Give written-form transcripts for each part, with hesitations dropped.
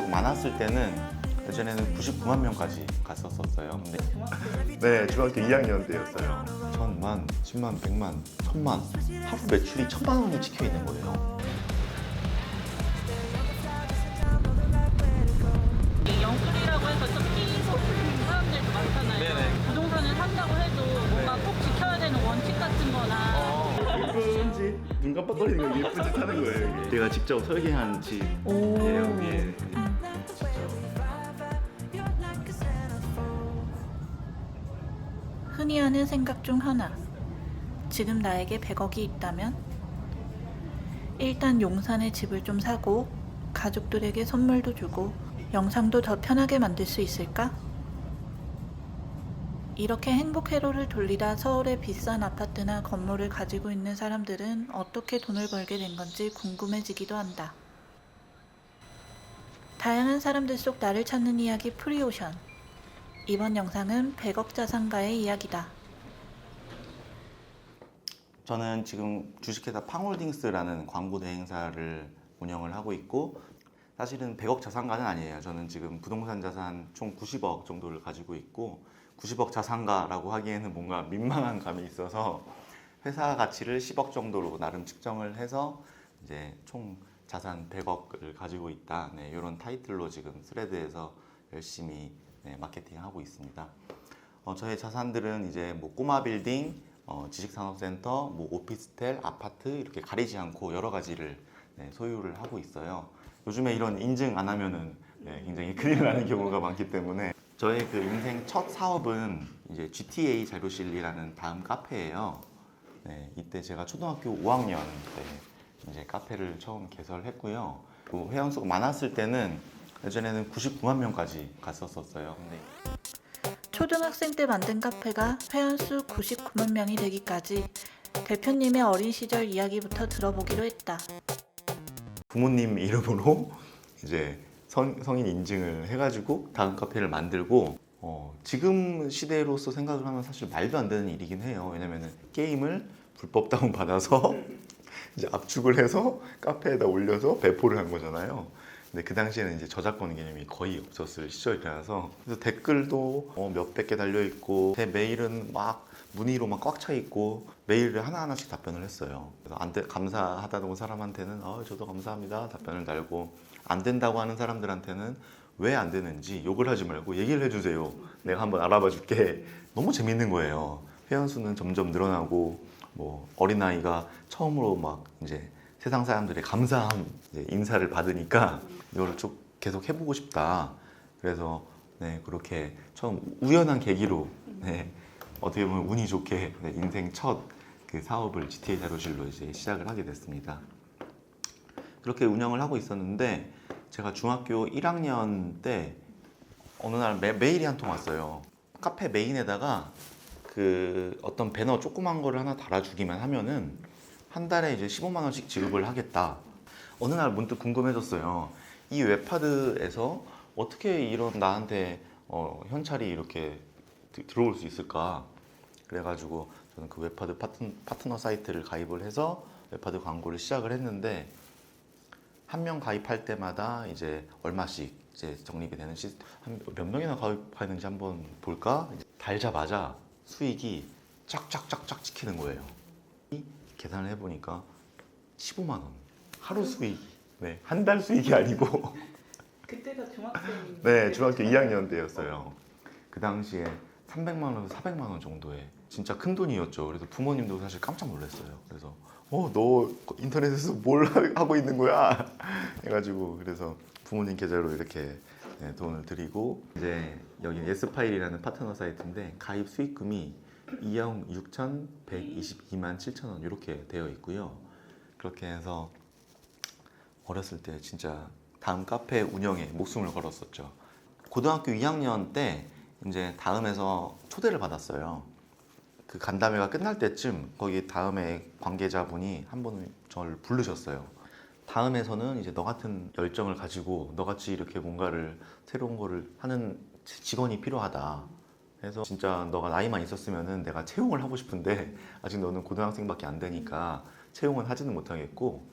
많았을 때는 예전에는 99만 명까지 갔었어요. 근데 네, 중학교 2학년 때였어요. 1000만, 10만, 100만, 1000만. 하루 매출이 1000만 원이 찍혀 있는 거예요. 영끌이라고 해서 좀 피소는 사람들도 많잖아요. 네네. 부동산을 산다고 해도 뭔가 꼭 지켜야 되는 원칙 같은 거나 예쁜지 눈 깜빡거리는 거 예쁜지 타는 거예요. 이게. 제가 직접 설계한 집이에요. 위에. 흔히 하는 생각 중 하나. 지금 나에게 100억이 있다면? 일단 용산에 집을 좀 사고 가족들에게 선물도 주고 영상도 더 편하게 만들 수 있을까? 이렇게 행복 회로를 돌리다 서울의 비싼 아파트나 건물을 가지고 있는 사람들은 어떻게 돈을 벌게 된 건지 궁금해지기도 한다. 다양한 사람들 속 나를 찾는 이야기 프리오션. 이번 영상은 100억 자산가의 이야기다. 저는 지금 주식회사 팡홀딩스라는 광고 대행사를 운영을 하고 있고, 사실은 100억 자산가는 아니에요. 저는 지금 부동산 자산 총 90억 정도를 가지고 있고, 90억 자산가라고 하기에는 뭔가 민망한 감이 있어서 회사 가치를 10억 정도로 나름 측정을 해서 이제 총 자산 100억을 가지고 있다. 네, 이런 타이틀로 지금 스레드에서 열심히 마케팅하고 있습니다. 저의 자산들은 이제 뭐 꼬마 빌딩, 지식산업센터, 뭐 오피스텔, 아파트 이렇게 가리지 않고 여러 가지를 소유를 하고 있어요. 요즘에 이런 인증 안 하면은 굉장히 큰일 나는 경우가 많기 때문에 저의 그 인생 첫 사업은 이제 GTA 자료실이라는 다음 카페예요. 네, 이때 제가 초등학교 5학년 때 이제 카페를 처음 개설했고요. 그 회원수가 많았을 때는 예전에는 99만 명까지 갔었어요. 근데 초등학생 때 만든 카페가 회원수 99만 명이 되기까지 대표님의 어린 시절 이야기부터 들어보기로 했다. 부모님 이름으로 이제 성인 인증을 해가지고 다음 카페를 만들고, 지금 시대로서 생각을 하면 사실 말도 안 되는 일이긴 해요. 왜냐면은 게임을 불법 다운 받아서 이제 압축을 해서 카페에다 올려서 배포를 한 거잖아요. 근데 그 당시에는 이제 저작권 개념이 거의 없었을 시절이라서, 그래서 댓글도 몇백 개 달려 있고, 제 메일은 막 문의로 막 꽉 차 있고, 메일을 하나하나씩 답변을 했어요. 그래서 감사하다는 사람한테는 저도 감사합니다 답변을 달고, 안 된다고 하는 사람들한테는 왜 안 되는지 욕을 하지 말고 얘기를 해주세요. 내가 한번 알아봐 줄게. 너무 재밌는 거예요. 회원수는 점점 늘어나고, 뭐 어린아이가 처음으로 막 이제 세상 사람들의 감사한 인사를 받으니까 이거를 쭉 계속 해보고 싶다. 그래서 그렇게 처음 우연한 계기로 어떻게 보면 운이 좋게 인생 첫 그 사업을 GTA 자료실로 이제 시작을 하게 됐습니다. 그렇게 운영을 하고 있었는데, 제가 중학교 1학년 때 어느 날 메일이 한 통 왔어요. 카페 메인에다가 그 어떤 배너 조그만 거를 하나 달아주기만 하면은 한 달에 이제 15만 원씩 지급을 하겠다. 어느 날 문득 궁금해졌어요. 이 웹하드에서 어떻게 이런 나한테 현찰이 이렇게 들어올 수 있을까? 그래가지고 저는 그 웹하드 파트너 사이트를 가입을 해서 웹하드 광고를 시작을 했는데, 한 명 가입할 때마다 이제 얼마씩 이제 적립이 되는 몇 명이나 가입하는지 한번 볼까? 달자마자 수익이 쫙쫙쫙쫙 찍히는 거예요. 계산을 해보니까 15만 원. 하루 수익이. 한 달 수익이 아니고. 그때가 중학생. 네, 중학교 2학년 때였어요. 그 당시에 300만 원에서 400만 원 정도의 진짜 큰 돈이었죠. 그래서 부모님도 사실 깜짝 놀랐어요. 그래서 너 인터넷에서 뭘 하고 있는 거야? 해가지고, 그래서 부모님 계좌로 이렇게 돈을 드리고, 이제 여기 예스파일이라는 파트너 사이트인데 가입 수익금이 2억 6,122만 7천 원 이렇게 되어 있고요. 그렇게 해서 어렸을 때 진짜 다음 카페 운영에 목숨을 걸었었죠. 고등학교 2학년 때 이제 다음에서 초대를 받았어요. 그 간담회가 끝날 때쯤 거기 다음에 관계자분이 한 번 저를 부르셨어요. 다음에서는 이제 너 같은 열정을 가지고 너같이 이렇게 뭔가를 새로운 거를 하는 직원이 필요하다. 그래서 진짜 너가 나이만 있었으면은 내가 채용을 하고 싶은데 아직 너는 고등학생밖에 안 되니까 채용은 하지는 못하겠고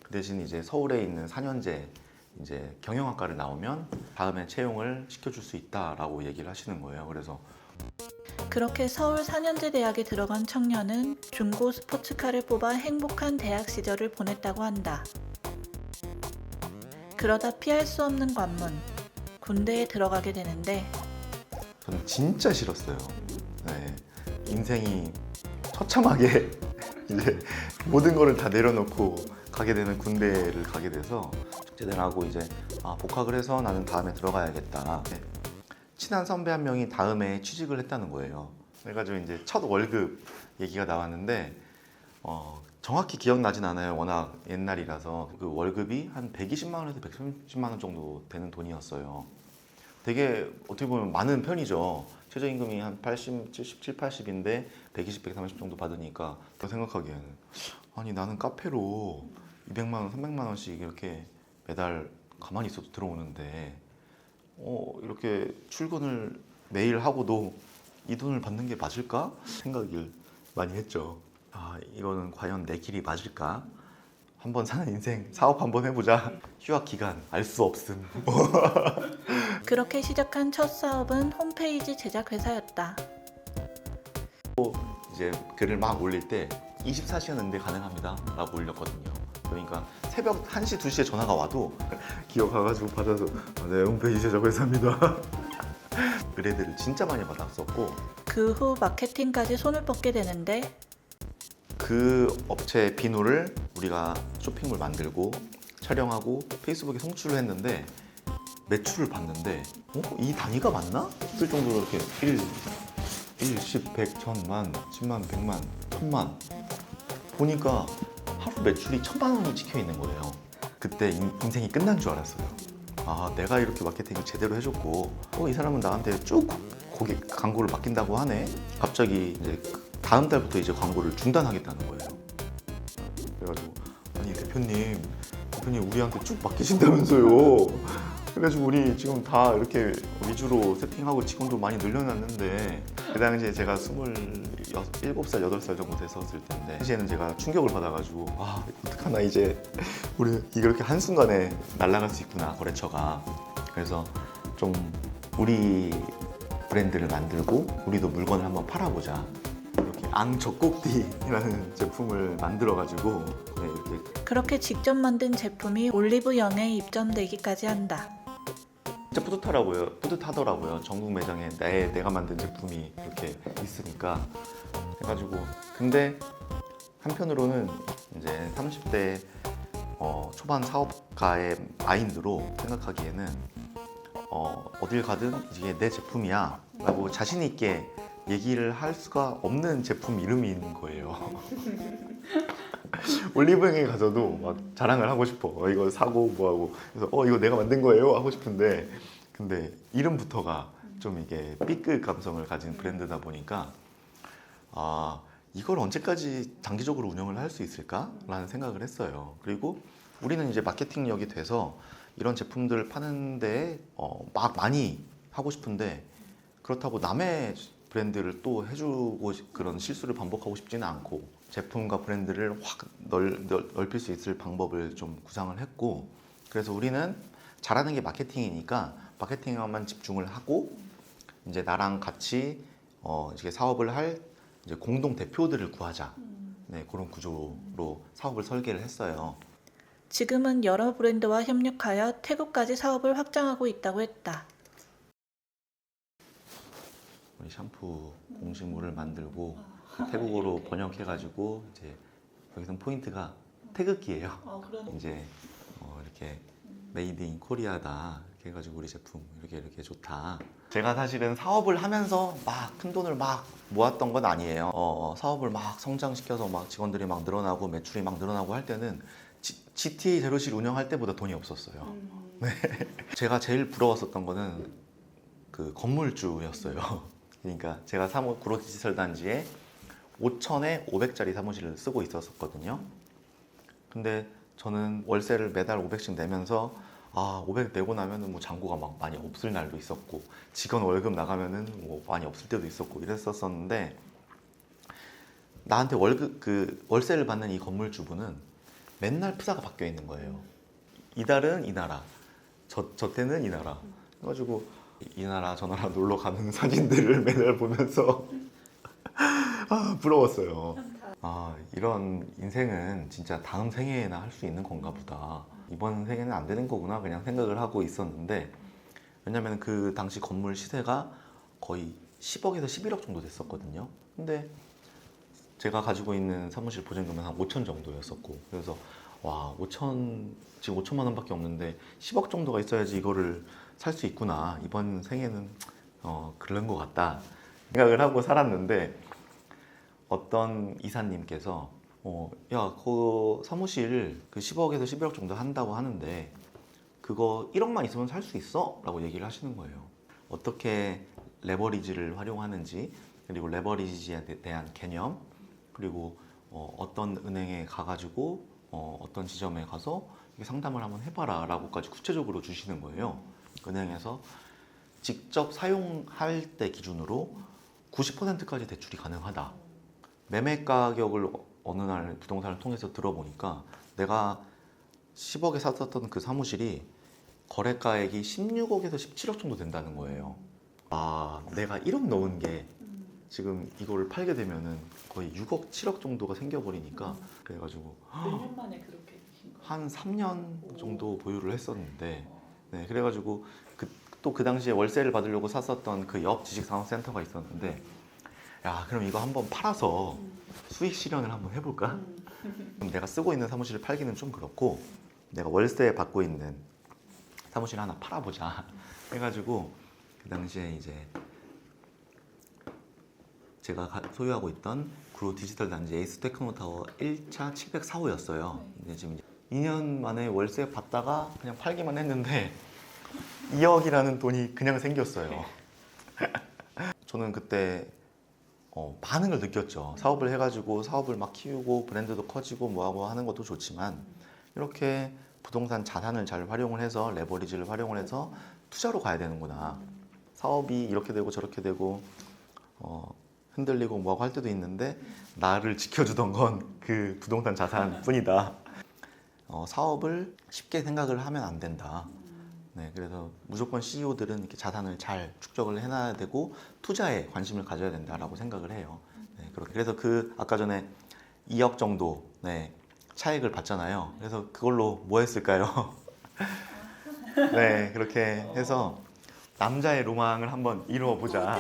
그 대신 이제 서울에 있는 4년제 이제 경영학과를 나오면 다음에 채용을 시켜줄 수 있다라고 얘기를 하시는 거예요. 그래서 그렇게 서울 4년제 대학에 들어간 청년은 중고 스포츠카를 뽑아 행복한 대학 시절을 보냈다고 한다. 그러다 피할 수 없는 관문, 군대에 들어가게 되는데 저는 진짜 싫었어요. 네. 인생이 처참하게 이제 모든 거를 다 내려놓고 가게 되는 군대를 가게 돼서 제대로 하고 이제 복학을 해서 나는 다음에 들어가야겠다. 네. 친한 선배 한 명이 다음에 취직을 했다는 거예요. 그래가지고 이제 첫 월급 얘기가 나왔는데 정확히 기억나진 않아요. 워낙 옛날이라서 그 월급이 한 120만 원에서 130만 원 정도 되는 돈이었어요. 되게 어떻게 보면 많은 편이죠. 최저임금이 한 80, 77, 80인데 120, 130 정도 받으니까 더 생각하기에는 아니 나는 카페로 200만 원, 300만 원씩 이렇게 매달 가만히 있어도 들어오는데 이렇게 출근을 매일 하고도 이 돈을 받는 게 맞을까? 생각을 많이 했죠. 이거는 과연 내 길이 맞을까? 한번 사는 인생 사업 한번 해보자. 휴학 기간 알 수 없음. 그렇게 시작한 첫 사업은 홈페이지 제작 회사였다. 이제 글을 막 올릴 때 24시간 응대 가능합니다 라고 올렸거든요. 그러니까 새벽 1시, 2시에 전화가 와도 기억해가지고 받아서 네 홈페이지 제작 회사입니다. 의뢰들을 진짜 많이 받았었고 그 후 마케팅까지 손을 뻗게 되는데 그 업체 비누를 우리가 쇼핑몰 만들고 촬영하고 페이스북에 송출을 했는데 매출을 봤는데 이 단위가 맞나? 쓸 정도로 이렇게 1, 10, 100, 1000만, 10만, 100만, 1000만 보니까 하루 매출이 1000만 원이 찍혀 있는 거예요. 그때 인생이 끝난 줄 알았어요. 내가 이렇게 마케팅을 제대로 해줬고 이 사람은 나한테 쭉 고객 광고를 맡긴다고 하네. 갑자기 이제 다음 달부터 이제 광고를 중단하겠다는 거예요. 그래가지고 아니 대표님 우리한테 쭉 맡기신다면서요. 그래가지고 우리 지금 다 이렇게 위주로 세팅하고 직원도 많이 늘려놨는데 그 당시에 제가 27살, 8살 정도 됐었을 텐데 당시에는 제가 충격을 받아가지고 어떡하나 이제 우리 이렇게 한순간에 날아갈 수 있구나 거래처가. 그래서 좀 우리 브랜드를 만들고 우리도 물건을 한번 팔아보자. 이렇게 앙젖꼭띠라는 제품을 만들어가지고 이렇게 그렇게 직접 만든 제품이 올리브영에 입점되기까지 한다. 진짜 뿌듯하더라고요. 전국 매장에 내가 만든 제품이 이렇게 있으니까. 해가지고 근데 한편으로는 이제 30대 초반 사업가의 마인드로 생각하기에는 어딜 가든 이게 내 제품이야 라고 자신 있게 얘기를 할 수가 없는 제품 이름인 거예요. 올리브영에 가서도 막 자랑을 하고 싶어. 이거 사고 뭐하고 그래서 이거 내가 만든 거예요 하고 싶은데 근데 이름부터가 좀 이게 B급 감성을 가진 브랜드다 보니까 이걸 언제까지 장기적으로 운영을 할 수 있을까? 라는 생각을 했어요. 그리고 우리는 이제 마케팅력이 돼서 이런 제품들을 파는데 막 많이 하고 싶은데 그렇다고 남의 브랜드를 또 해주고 그런 실수를 반복하고 싶지는 않고 제품과 브랜드를 확 넓힐 수 있을 방법을 좀 구상을 했고 그래서 우리는 잘하는 게 마케팅이니까 마케팅에만 집중을 하고 이제 나랑 같이 이제 사업을 할 이제 공동 대표들을 구하자. 네, 그런 구조로 사업을 설계를 했어요. 지금은 여러 브랜드와 협력하여 태국까지 사업을 확장하고 있다고 했다. 우리 샴푸 공식물을 만들고 태국어로 번역해가지고 이제 여기서 포인트가 태극기예요. 이제 이렇게 메이드 인 코리아다 이렇게 해가지고 우리 제품 이렇게 좋다. 제가 사실은 사업을 하면서 막 큰 돈을 막 모았던 건 아니에요. 사업을 막 성장시켜서 막 직원들이 막 늘어나고 매출이 막 늘어나고 할 때는 GTA 제로실 운영할 때보다 돈이 없었어요. 네. 제가 제일 부러웠었던 거는 그 건물주였어요. 그러니까 제가 구로디지털 단지에 5,000에 500짜리 사무실을 쓰고 있었거든요. 근데 저는 월세를 매달 500씩 내면서 500 내고 나면은 뭐 잔고가 막 많이 없을 날도 있었고 직원 월급 나가면은 뭐 많이 없을 때도 있었고 이랬었는데 나한테 월세를 받는 이 건물주분은 맨날 프사가 바뀌어 있는 거예요. 이달은 이 나라, 저 때는 이 나라. 그래가지고 이 나라 저 나라 놀러 가는 사진들을 매달 보면서 부러웠어요. 이런 인생은 진짜 다음 생에나 할 수 있는 건가 보다. 이번 생에는 안 되는 거구나 그냥 생각을 하고 있었는데 왜냐면 그 당시 건물 시세가 거의 10억에서 11억 정도 됐었거든요. 근데 제가 가지고 있는 사무실 보증금은 한 5천 정도였었고 그래서 와 5천 지금 5천만 원밖에 없는데 10억 정도가 있어야지 이거를 살 수 있구나. 이번 생에는 그런 것 같다 생각을 하고 살았는데 어떤 이사님께서 야, 그 사무실 그 10억에서 11억 정도 한다고 하는데 그거 1억만 있으면 살 수 있어? 라고 얘기를 하시는 거예요. 어떻게 레버리지를 활용하는지 그리고 레버리지에 대한 개념 그리고 어떤 은행에 가가지고 어떤 지점에 가서 상담을 한번 해봐라 라고까지 구체적으로 주시는 거예요. 은행에서 직접 사용할 때 기준으로 90%까지 대출이 가능하다. 매매 가격을 어느 날 부동산을 통해서 들어보니까 내가 10억에 샀었던 그 사무실이 거래가액이 16억에서 17억 정도 된다는 거예요. 내가 1억 넣은 게 지금 이거를 팔게 되면은 거의 6억, 7억 정도가 생겨버리니까 그래가지고 몇 년 만에 그렇게 되신 거예요? 한 3년 정도 보유를 했었는데 네, 그래가지고 또 그 당시에 월세를 받으려고 샀었던 그 옆 지식산업센터가 있었는데 야 그럼 이거 한번 팔아서 수익 실현을 한번 해볼까? 그럼 내가 쓰고 있는 사무실을 팔기는 좀 그렇고 내가 월세 받고 있는 사무실 하나 팔아보자 해가지고 그 당시에 이제 제가 소유하고 있던 구로 디지털 단지 에이스 테크노타워 1차 704호였어요. 근데 지금 2년 만에 월세 받다가 그냥 팔기만 했는데 2억이라는 돈이 그냥 생겼어요. 저는 그때 반응을 느꼈죠. 사업을 해가지고 사업을 막 키우고 브랜드도 커지고 뭐하고 하는 것도 좋지만 이렇게 부동산 자산을 잘 활용을 해서 레버리지를 활용을 해서 투자로 가야 되는구나. 사업이 이렇게 되고 저렇게 되고 흔들리고 뭐하고 할 때도 있는데 나를 지켜주던 건 그 부동산 자산뿐이다. 사업을 쉽게 생각을 하면 안 된다. 네, 그래서 무조건 CEO들은 이렇게 자산을 잘 축적을 해놔야 되고 투자에 관심을 가져야 된다라고 생각을 해요. 네, 그래서 아까 전에 2억 정도 차익을 봤잖아요. 그래서 그걸로 뭐 했을까요? 네, 그렇게 해서 남자의 로망을 한번 이루어 보자.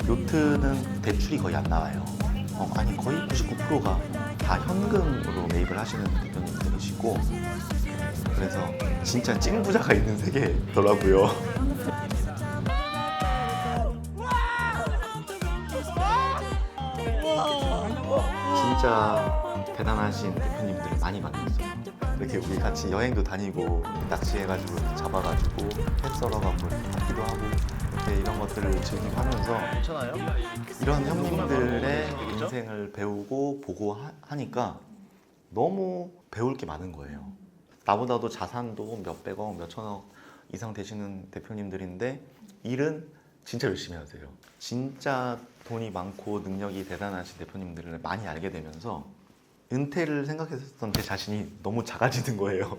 요트는 대출이 거의 안 나와요. 아니 거의 99%가 다 현금으로 매입을 하시는 대표님들이시고 그래서 진짜 찐부자가 있는 세계더라고요. 진짜 대단하신 대표님들을 많이 만났어요. 이렇게 우리 같이 여행도 다니고 낚시해가지고 이렇게 잡아가지고 회 썰어갖고 이렇게 받기도 하고 이렇게 이런 것들을 즐기면서 괜찮아요? 이런 형님들의 인생을 배우고 보고 하니까 너무 배울 게 많은 거예요. 나보다도 자산도 몇백억, 몇천억 이상 되시는 대표님들인데 일은 진짜 열심히 하세요. 진짜 돈이 많고 능력이 대단하신 대표님들을 많이 알게 되면서 은퇴를 생각했었던 제 자신이 너무 작아지는 거예요.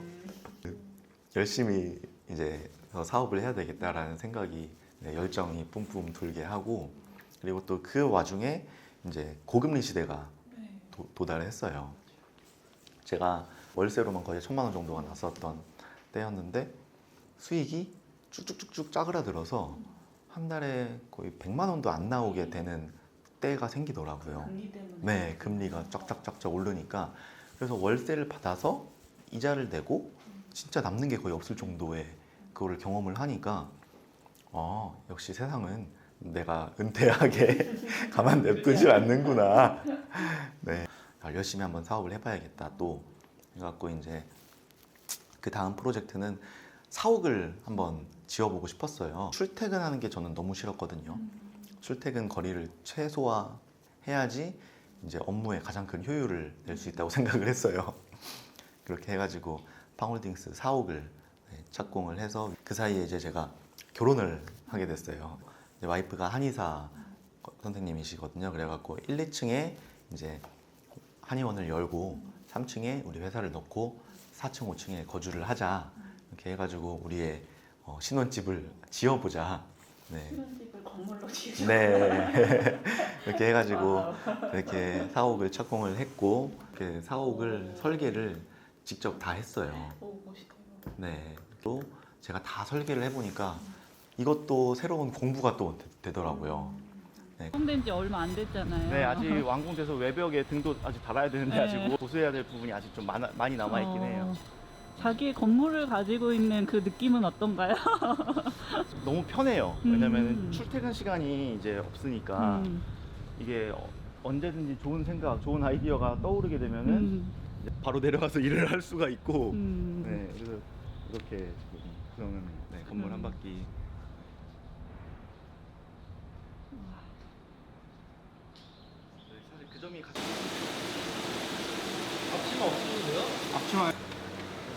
열심히 이제 사업을 해야 되겠다라는 생각이 열정이 뿜뿜 돌게 하고 그리고 또 그 와중에 이제 고금리 시대가 도달했어요. 제가 월세로만 거의 1,000만 원 정도가 났었던 때였는데 수익이 쭉쭉쭉쭉 짜그라들어서 한 달에 거의 100만 원도 안 나오게 되는 때가 생기더라고요. 금리 때문에. 네, 금리가 쫙쫙쫙쫙 오르니까 그래서 월세를 받아서 이자를 내고 진짜 남는 게 거의 없을 정도의 그거를 경험을 하니까 역시 세상은 내가 은퇴하게 가만 냅두질 않는구나. 네, 열심히 한번 사업을 해봐야겠다. 또 그래갖고 이제 그 다음 프로젝트는 사옥을 한번 지어보고 싶었어요. 출퇴근하는 게 저는 너무 싫었거든요. 출퇴근 거리를 최소화해야지 이제 업무에 가장 큰 효율을 낼 수 있다고 생각을 했어요. 그렇게 해가지고 팡홀딩스 사옥을 착공을 해서 그 사이에 이제 제가 결혼을 하게 됐어요. 이제 와이프가 한의사 선생님이시거든요. 그래갖고 1, 2층에 이제 한의원을 열고 3층에 우리 회사를 넣고 4층, 5층에 거주를 하자. 이렇게 해가지고 우리의 신혼집을 지어보자. 네. 신혼집을 건물로 지으셨어요? 네. 이렇게 해가지고 이렇게 사옥을 착공을 했고 이렇게 사옥을 설계를 직접 다 했어요. 오, 멋있어요. 네. 또 제가 다 설계를 해보니까 이것도 새로운 공부가 또 되더라고요. 완공된 지 얼마 안 됐잖아요. 네, 아직 완공돼서 외벽에 등도 아직 달아야 되는데 네. 아직 보수해야 될 부분이 아직 좀 많이 남아있긴 해요. 자기의 건물을 가지고 있는 그 느낌은 어떤가요? 너무 편해요. 왜냐면 출퇴근 시간이 이제 없으니까 이게 언제든지 좋은 생각, 좋은 아이디어가 떠오르게 되면은 이제 바로 내려가서 일을 할 수가 있고 네, 그래서 이렇게 지금 그러면 네, 건물 한 바퀴 사실 그 점이 가장 앞치마 없어도 돼요? 앞치마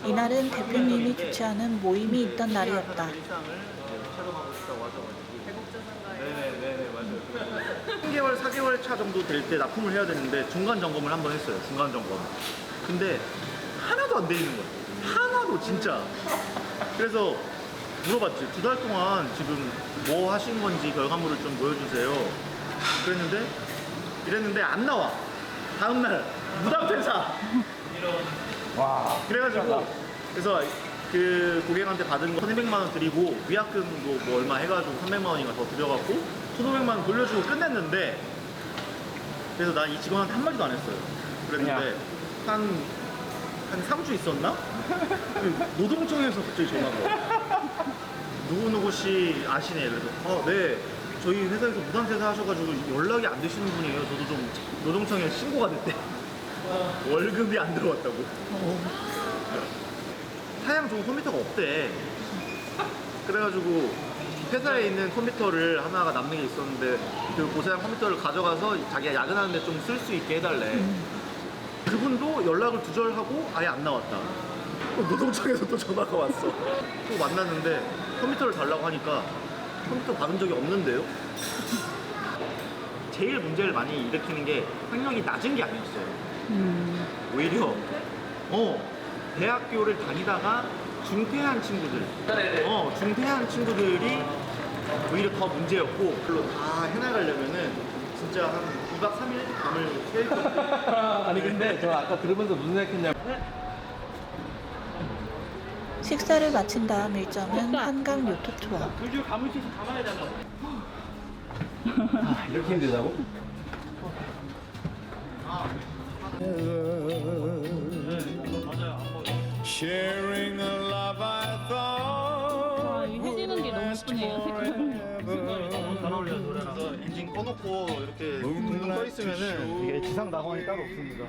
이날은 대표님이 주최하는 모임이 있던 날이었다. 일상을 촬영하고 싶다고 하셔가지고 네네네 맞아요. 3개월 4개월 차 정도 될 때 납품을 해야 되는데 중간 점검을 한번 했어요. 중간 점검. 근데 하나도 안 돼 있는 거예요. 하나도 진짜. 그래서 물어봤지. 2달 동안 지금 뭐 하신 건지 결과물을 좀 보여주세요. 이랬는데 안 나와. 다음날 무단 퇴사. 그래가지고 그래서 그 고객한테 받은 거 1,200만 원 드리고 위약금도 뭐 얼마 해가지고 300만 원인가 더 드려갖고 1,500만 원 돌려주고 끝냈는데 그래서 난 이 직원한테 한마디도 안 했어요. 그랬는데 한 3주 있었나? 노동청에서 갑자기 전화가 와. 누구누구 씨 아시네. 그래서 네 저희 회사에서 무단퇴사 하셔가지고 연락이 안 되시는 분이에요. 저도 좀 노동청에 신고가 됐대. 월급이 안 들어왔다고. 사양 좋은 컴퓨터가 없대. 그래가지고 회사에 있는 컴퓨터를 하나가 남는 게 있었는데 그 고사양 컴퓨터를 가져가서 자기가 야근하는데 좀 쓸 수 있게 해달래. 그분도 연락을 두절하고 아예 안 나왔다. 또 노동청에서 또 전화가 왔어. 또 만났는데 컴퓨터를 달라고 하니까 컴퓨터 받은 적이 없는데요? 제일 문제를 많이 일으키는 게 학력이 낮은 게 아니었어요. 오히려 대학교를 다니다가 중퇴한 친구들 중퇴한 친구들이 오히려 더 문제였고 그걸로 다 해나가려면은 진짜 한 2박 3일 밤을 새웠거든요. 아니 근데 저 아까 들으면서 무슨 생각했냐면 식사를 마친 다음 일정은 한강 요트 투어. 불줄 감을 수 있어 감아야 되나? 이렇게 힘들다고? Sharing a love I thought 와, 이 해지는 게 너무 예쁘네요. 색깔이. 잘 어울려요 노래랑. 엔진 꺼놓고 이렇게 둥둥 떠 있으면은 이게 지상 낙원이 따로 없습니다.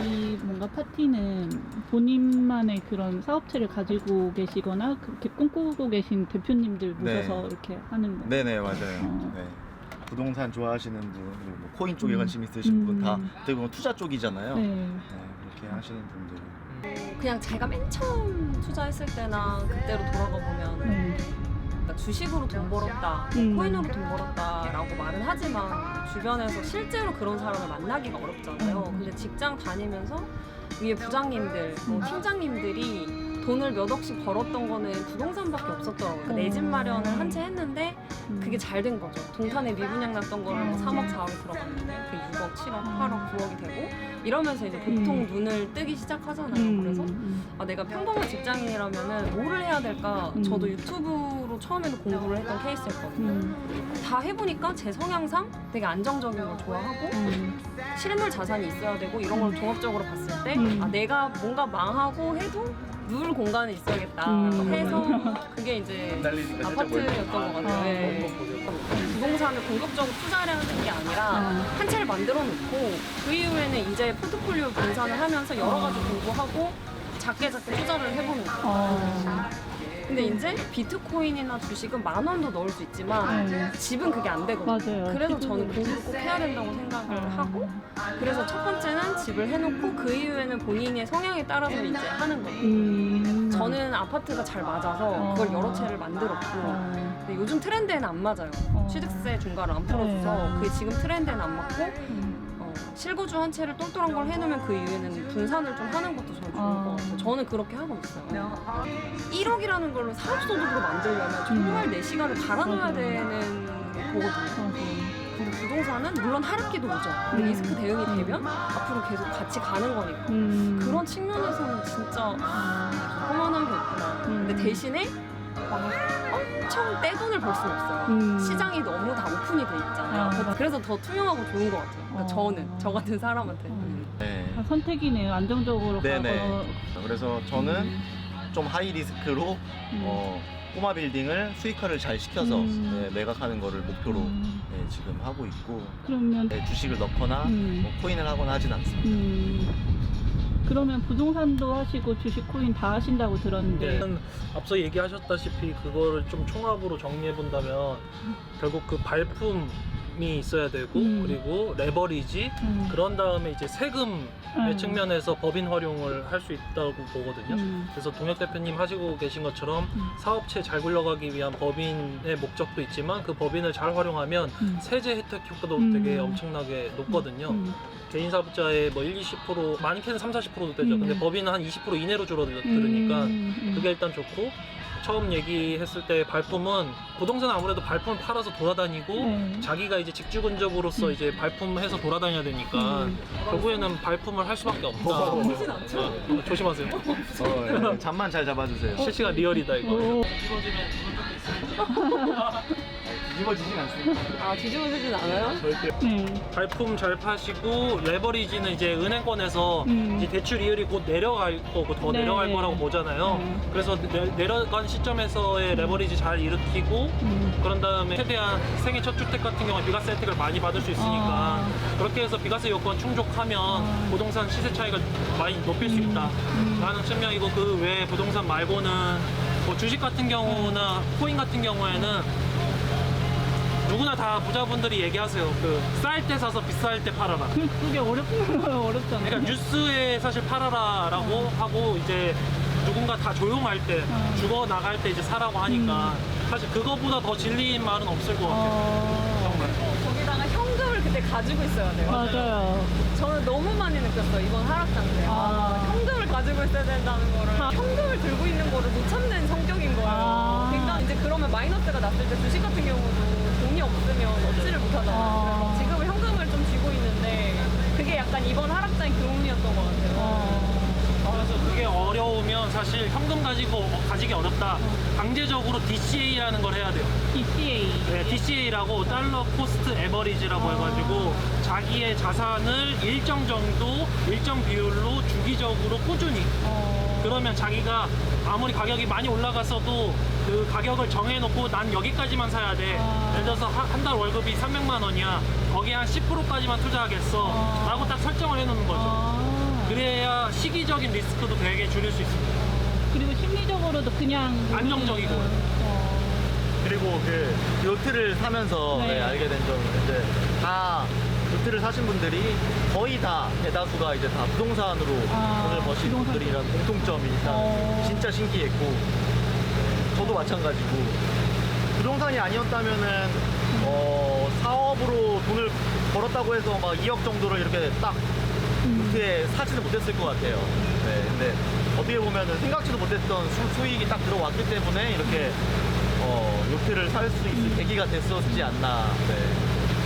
이 뭔가 파티는 본인만의 그런 사업체를 가지고 계시거나 그렇게 꿈꾸고 계신 대표님들 모셔서 네. 이렇게 하는 거예요. 네네 맞아요. 네. 부동산 좋아하시는 분, 그리고 뭐 코인 쪽에 관심 있으신 분 다 어떻게 보면 투자 쪽이잖아요. 네. 그렇게 하시는 분들. 그냥 제가 맨 처음 투자했을 때나 그때로 돌아가 보면 네. 주식으로 돈 벌었다, 코인으로 돈 벌었다라고 말은 하지만 주변에서 실제로 그런 사람을 만나기가 어렵잖아요. 근데 직장 다니면서 위에 부장님들, 뭐 팀장님들이 돈을 몇 억씩 벌었던 거는 부동산밖에 없었더라고요. 내 집 마련을 한 채 했는데 그게 잘 된 거죠. 동탄에 미분양 났던 거를 3억 4억이 들어갔는데 그 6억 7억 8억 9억이 되고 이러면서 이제 보통 눈을 뜨기 시작하잖아요. 그래서 아, 내가 평범한 직장인이라면은 뭐를 해야 될까? 저도 유튜브로 처음에는 공부를 했던 케이스였거든요. 다 해보니까 제 성향상 되게 안정적인 걸 좋아하고 실물 자산이 있어야 되고 이런 걸 종합적으로 봤을 때 아, 내가 뭔가 망하고 해도 누울 공간은 있어야겠다 해서 그게 이제 아파트였던 것 같아요. 네. 부동산을 공격적으로 투자를 하는 게 아니라 한 채를 만들어 놓고 그 이후에는 이제 포트폴리오 분산을 하면서 여러 가지 공부하고 작게 투자를 해보는 거예요. 근데 이제 비트코인이나 주식은 10,000원도 넣을 수 있지만 집은 그게 안 되거든요. 맞아요. 그래서 저는 공부를 꼭 해야 된다고 생각을 하고 그래서 첫 번째는 집을 해놓고 그 이후에는 본인의 성향에 따라서 이제 하는 거예요. 저는 아파트가 잘 맞아서 그걸 여러 채를 만들었고 근데 요즘 트렌드에는 안 맞아요. 취득세 중과를 안 풀어줘서 그게 지금 트렌드에는 안 맞고 실거주 한 채를 똘똘한 걸 해놓으면 그 이후에는 분산을 좀 하는 것도 저는 좋을 것 같아요. 저는 그렇게 하고 있어요. 1억이라는 걸로 사업소득으로 만들려면 정말 내 시간을 갈아넣어야 되는 거거든요. 근데 부동산은 물론 하락기도 오죠. 근데 리스크 대응이 되면 앞으로 계속 같이 가는 거니까 그런 측면에서는 진짜 그만한 게 없구나. 근데 대신에 막 엄청 떼돈을 벌 수는 없어요. 시장이 너무 다 오픈이 돼 있잖아요. 그래서 더 투명하고 좋은 것 같아요. 그러니까 저 같은 사람한테. 네. 선택이네요. 안정적으로 네네. 가고. 그래서 저는 좀 하이 리스크로 꼬마 빌딩을 수익화를 잘 시켜서 네, 매각하는 거를 목표로 네, 지금 하고 있고 그러면 네, 주식을 넣거나 뭐 코인을 하거나 하진 않습니다. 그러면 부동산도 하시고 주식 코인 다 하신다고 들었는데 앞서 얘기하셨다시피 그거를 좀 총합으로 정리해 본다면 결국 그 발품이 있어야 되고 그리고 레버리지 그런 다음에 이제 세금의 측면에서 법인 활용을 할 수 있다고 보거든요. 그래서 동혁 대표님 하시고 계신 것처럼 사업체 잘 굴러가기 위한 법인의 목적도 있지만 그 법인을 잘 활용하면 세제 혜택 효과도 되게 엄청나게 높거든요. 개인 사업자의 뭐 1, 20% 많게는 3, 40%도 되죠. 근데 법인은 한 20% 이내로 줄어들으니까 그게 일단 좋고 처음 얘기했을 때 발품은 부동산은 아무래도 발품을 팔아서 돌아다니고 자기가 이제 직주근접으로서 이제 발품해서 돌아다녀야 되니까 결국에는 발품을 할 수밖에 없다. 조심하세요. 네, 잠만 잘 잡아주세요. 실시간 리얼이다 이거. 뒤집어지진 않습니다. 아 뒤집어지진 않아요? 발품 잘 파시고 레버리지는 이제 은행권에서 이제 대출 이율이 곧 내려갈 거고 더 내려갈 거라고 보잖아요. 그래서 내려간 시점에서의 레버리지 잘 일으키고 그런 다음에 최대한 생애 첫 주택 같은 경우에 비과세 혜택을 많이 받을 수 있으니까 그렇게 해서 비과세 요건 충족하면 부동산 시세 차이가 많이 높일 수 있다 라는 측면이고 그 외에 부동산 말고는 뭐 주식 같은 경우나 코인 같은 경우에는 누구나 다 부자분들이 얘기하세요. 그 쌀 때 사서 비쌀 때 팔아라. 그게 어렵잖아요. 그러니까 뉴스에 사실 팔아라라고 하고 이제 누군가 다 조용할 때 죽어 나갈 때 이제 사라고 하니까 사실 그거보다 더 진리인 말은 없을 것 같아요. 정말. 거기다가 현금을 그때 가지고 있어야 돼요. 맞아요. 저는 너무 많이 느꼈어요. 이번 하락장 때. 현금을 가지고 있어야 된다는 거를 현금을 들고 있는 거를 못 참는 성격인 거예요. 그러니까 이제 그러면 마이너스가 났을 때 주식 같은 경우도 돈이 없으면 얻지를 못하잖아요. 그래서 지금은 현금을 좀 쥐고 있는데 그게 약간 이번 하락장의 교훈이었던 것 같아요. 그래서 그게 어려우면 사실 현금 가지기 어렵다. 강제적으로 DCA라는 걸 해야 돼요. DCA. 네, DCA라고 달러 코스트 에버리지라고 해가지고 자기의 자산을 일정 정도, 일정 비율로 주기적으로 꾸준히 그러면 자기가 아무리 가격이 많이 올라갔어도 그 가격을 정해놓고 난 여기까지만 사야 돼. 예를 들어서 한 달 월급이 300만 원이야. 거기에 한 10%까지만 투자하겠어. 라고 딱 설정을 해놓는 거죠. 그래야 시기적인 리스크도 되게 줄일 수 있습니다. 그리고 심리적으로도 그냥 안정적이고. 그리고 그 요트를 사면서 네. 네, 알게 된 점은 이제 다 요트를 사신 분들이 거의 다 대다수가 이제 다 부동산으로 돈을 버신 부동산. 분들이라는 공통점이 일단 진짜 신기했고 저도 마찬가지고 부동산이 아니었다면은 사업으로 돈을 벌었다고 해서 막 2억 정도를 이렇게 딱 요트에 사지는 못했을 것 같아요. 네, 근데 어떻게 보면은 생각지도 못했던 수익이 딱 들어왔기 때문에 이렇게 요트를 살 수 있을 계기가 됐었지 않나. 네.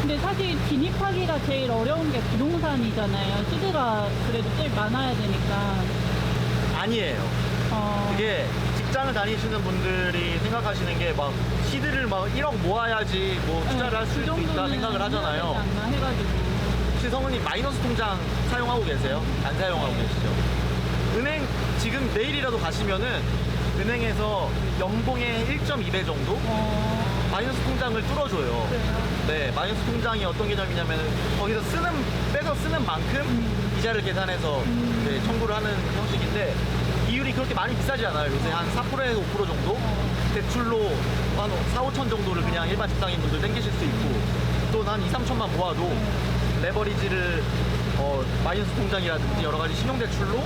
근데 사실 진입하기가 제일 어려운 게 부동산이잖아요. 시드가 그래도 제일 많아야 되니까. 아니에요. 그게 직장을 다니시는 분들이 생각하시는 게 막 시드를 막 1억 모아야지 뭐 투자를 할 수 있다 생각을 하잖아요. 해가지고. 혹시 성우님 마이너스 통장 사용하고 계세요? 안 사용하고 계시죠? 은행 지금 내일이라도 가시면은 은행에서 연봉의 1.2배 정도 마이너스 통장을 뚫어줘요. 네, 마이너스 통장이 어떤 개념이냐면 거기서 빼서 쓰는 만큼 이자를 계산해서 네, 청구를 하는 형식인데 이율이 그렇게 많이 비싸지 않아요. 요새 한 4%에서 5% 정도 대출로 한 4, 5천 정도를 그냥 일반 직장인분들 땡기실 수 있고 또 한 2, 3천만 모아도 레버리지를 마이너스 통장이라든지 여러 가지 신용대출로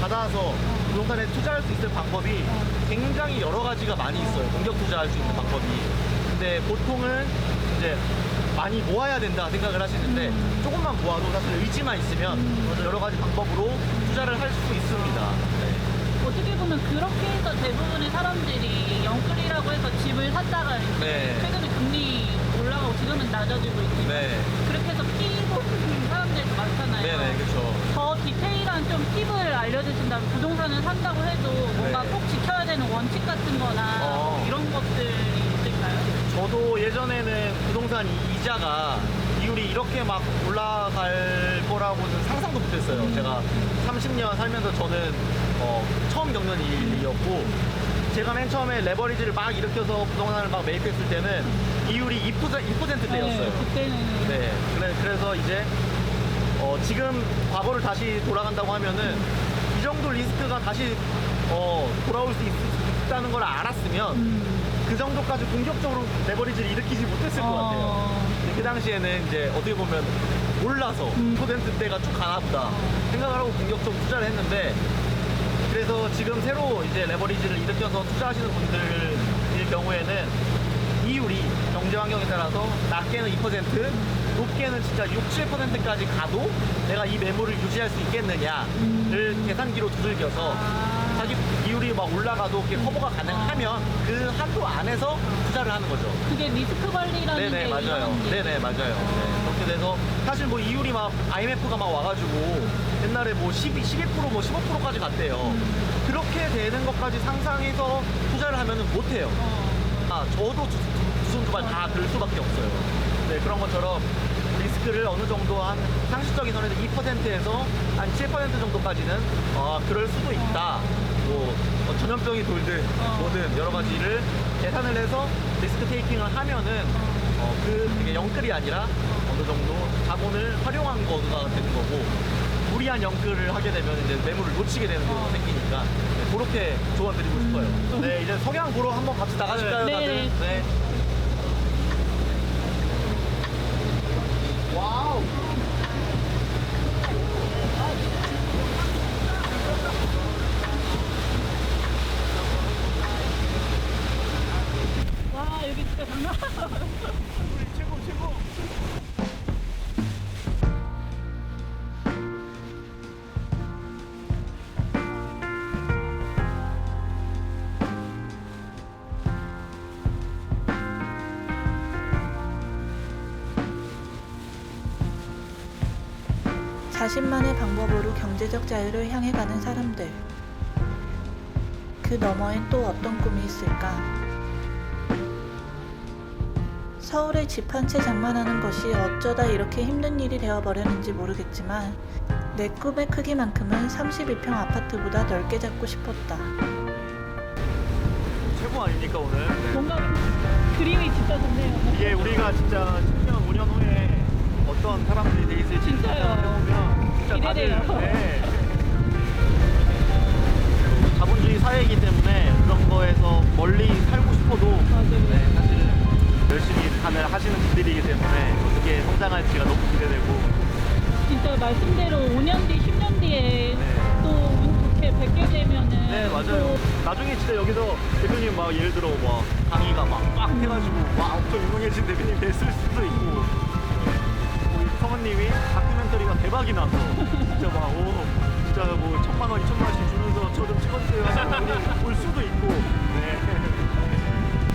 받아서 부동산에 투자할 수 있을 방법이 굉장히 여러 가지가 많이 있어요. 공격 투자할 수 있는 방법이. 근데 보통은 이제 많이 모아야 된다 생각을 하시는데 조금만 모아도 사실 의지만 있으면 여러 가지 방법으로 투자를 할 수 있습니다. 네. 어떻게 보면 그렇게 해서 대부분의 사람들이 영끌이라고 해서 집을 샀다가 네. 최근에 금리 올라가고 지금은 낮아지고 있고 네. 그렇게 해서 피보는 사람들도 많잖아요. 네네, 그렇죠. 더 디테일한 좀 팁을 알려주신다면 부동산을 산다고 해도 뭔가 네. 꼭 지켜야 되는 원칙 같은 거나 이런 것들이 있을까요? 저도 예전에는 부동산 이자가 이율이 이렇게 막 올라갈 거라고는 상상도 못했어요. 제가 30년 살면서 저는 처음 겪는 일이었고 제가 맨 처음에 레버리지를 막 일으켜서 부동산을 막 매입했을 때는 이율이 2%대였어요. 그때는 네, 그래서 이제 지금 과거를 다시 돌아간다고 하면은 이 정도 리스크가 다시 돌아올 수 있다는 걸 알았으면 그 정도까지 공격적으로 레버리지를 일으키지 못했을 것 같아요. 근데 그 당시에는 이제 어떻게 보면 몰라서 2%대가 쭉 가나 보다 생각을 하고 공격적으로 투자를 했는데 그래서 지금 새로 이제 레버리지를 일으켜서 투자하시는 분들의 경우에는 이율이 경제 환경에 따라서 낮게는 2%, 높게는 진짜 6, 7%까지 가도 내가 이 매물을 유지할 수 있겠느냐를 계산기로 두들겨서 자기 이율이 막 올라가도 그게 커버가 가능하면 그 한도 안에서 투자를 하는 거죠. 그게 리스크 관리라는 네네, 게 맞아요. 이런 게 네네, 맞아요. 네, 그렇게 돼서 사실 뭐 이율이 막 IMF가 막 와가지고 옛날에 뭐 12% 뭐 15%까지 갔대요. 그렇게 되는 것까지 상상해서 투자를 하면은 못해요. 저도 두 손 두 발 다 들 수밖에 없어요. 네, 그런 것처럼 리스크를 어느 정도 한 상식적인 선에서 2%에서 한 7% 정도까지는 그럴 수도 있다. 뭐 전염병이 돌든 뭐든 여러 가지를 계산을 해서 리스크 테이킹을 하면은 그게 영끌이 아니라 어느 정도 자본을 활용한 거가 되는 거고 무리한 영끌을 하게 되면 이제 매물을 놓치게 되는 경우가 생기니까 네, 그렇게 조언드리고 싶어요. 네, 이제 석양 보러 한번 같이 나가실까요, 네. 다들? 네. 와우. 와 여기 진짜 장난 최고 최고. 자신만의 방법으로 경제적 자유를 향해 가는 사람들. 그 너머엔 또 어떤 꿈이 있을까? 서울에 집 한 채 장만하는 것이 어쩌다 이렇게 힘든 일이 되어버렸는지 모르겠지만 내 꿈의 크기만큼은 32평 아파트보다 넓게 잡고 싶었다. 최고 아닙니까 오늘? 네. 뭔가 그림이 진짜 좋네요. 이게 우리가 진짜 10년, 5년 후에 어떤 사람들이 돼 있을지 진짜요. 생각해보면 진짜 기대돼요. 다들 네. 자본주의 사회이기 때문에 그런 거에서 멀리 살고 싶어도 맞아요. 네, 사실 열심히 다들 하시는 분들이기 때문에 어떻게 성장할지가 너무 기대되고 진짜 말씀대로 5년 뒤, 10년 뒤에 네. 또 운 좋게 뵙게 되면은 네 맞아요. 나중에 진짜 여기서 대표님 막 예를 들어 막 강의가 막 빡 해가지고 막 엄청 유명해진 대표님 됐을 수도 있고 우리 성원님이 다큐멘터리가 대박이 나서 진짜 막 진짜 뭐 1,000만 원, 2,000만 원씩 주면서 저 좀 찍어주세요 하시는 분이 올 수도 있고 네.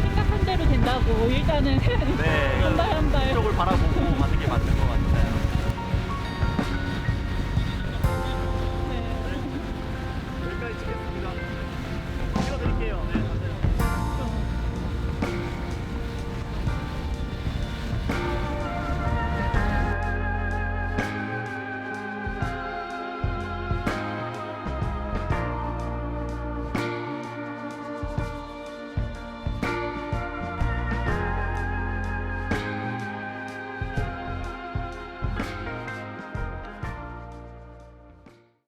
생각하시는 마음대로 된다고 일단은 네. 한 발 한 발